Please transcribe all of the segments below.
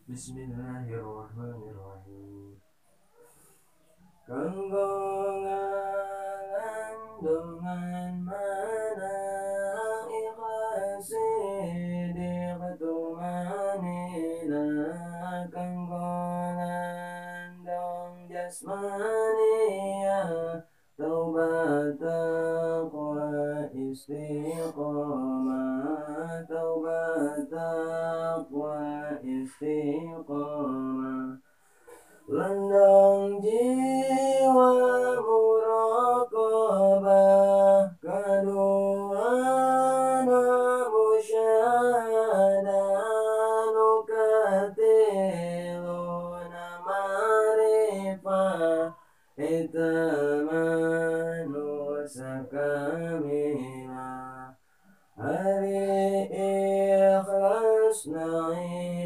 Bismillahirrahmanirrahim. Kanggo ngandungan mana ikhlasi diketumanina kanggo ngandung jasmania taubat taqwa istiqomah taubat taqwa istiqomah landang jiwa muraqabah kedua musyahadah nukatiluna ma'rifah itamanu sakamila hari ikhlas na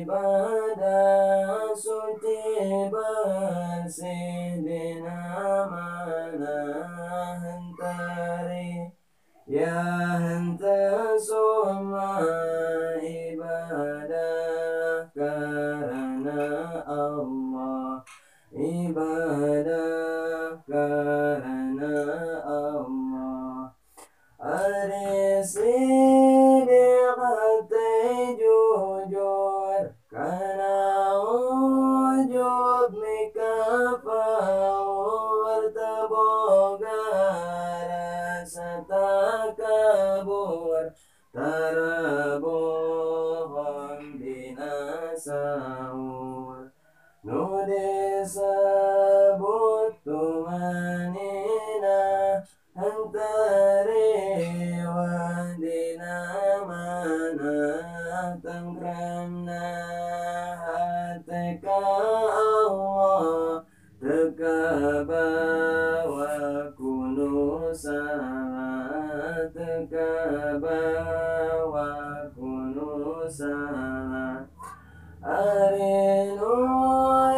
ibadah suci bersih dinamana hentari ya henta semua ibadah karena Allah ibadah karena Allah arisi hati jujur karena ujub mikafaur taboga rasa takabur tarabohon binasaur nude sabut tumanina hantari wadina mana tangkrana hateka Allah teka bawa kunu salah teka bawa kunu salah arinu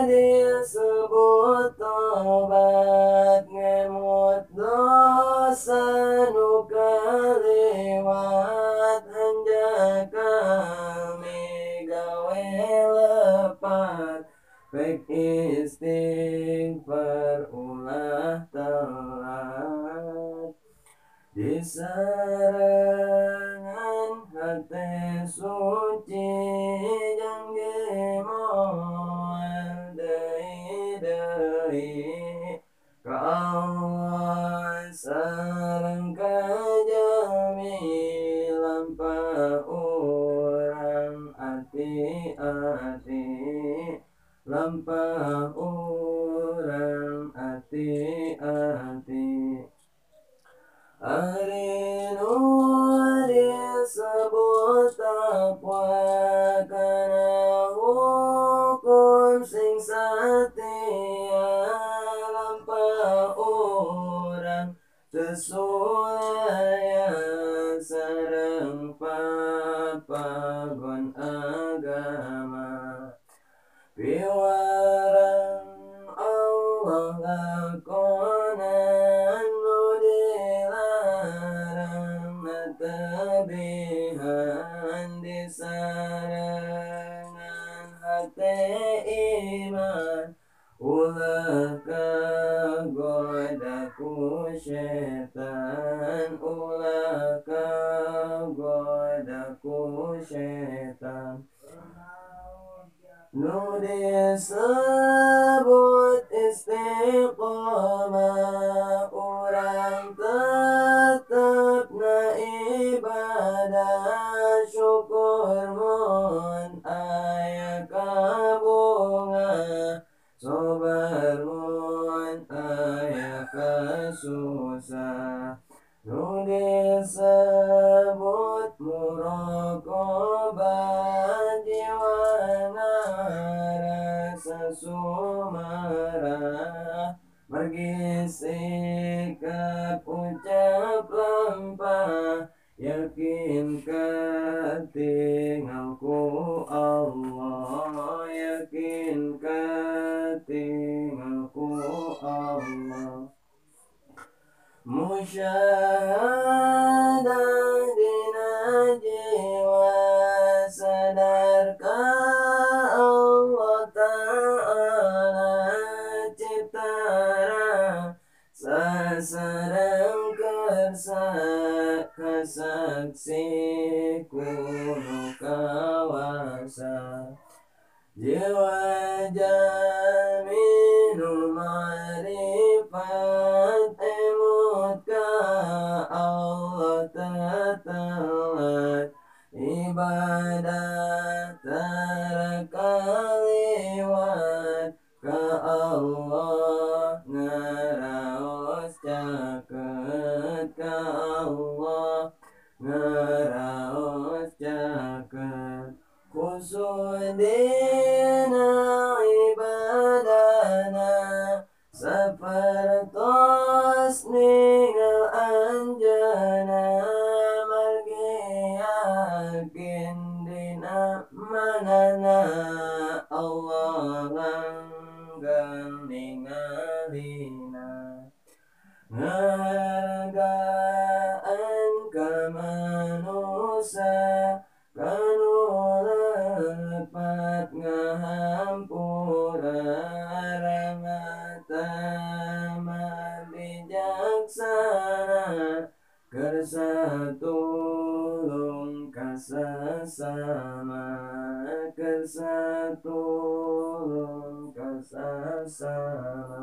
disebut tobat ngemut dosa nu kaliwat hanja kami gawe lepat pek istighfar ulah telat di sarangan hati suci yang gimoal dai-dai ka Allah sareng kajami lampah urang ati-ati lampah urang ati-ati arinu disebut takwa kana hukum sing satia lampah urang sesuaya sareng papagon agama piwarang Allah lakonan nu dilarang natabihan di sarangan hati iman ulah kagoda ku syaitan ulah kagoda ku syaitan nu disebut istiqomah urang tetep na ibadah syukur mun aya kabunga sabar mun aya kasusah nu disebut muraqabah jiwa rasa sumarah margi sikap ucap lampah yakin katinggalku Allah yakin katinggalku Allah musyahadah dina jiwa sadarkah Allah saksi kuno kawasa jiwa jaminul marifat emut ka Allah tetelat ibadah terkaliwat ka Allah ngaraos caket ka Allah ngaraos caket khusudina ibadana sapertos ningal anjana margi yakin dina manana Allah langgang ningalina ngargaan ka manusia kanu lepat ngahampura ramata bijaksana kersatulung kasasama kersatulung kasasama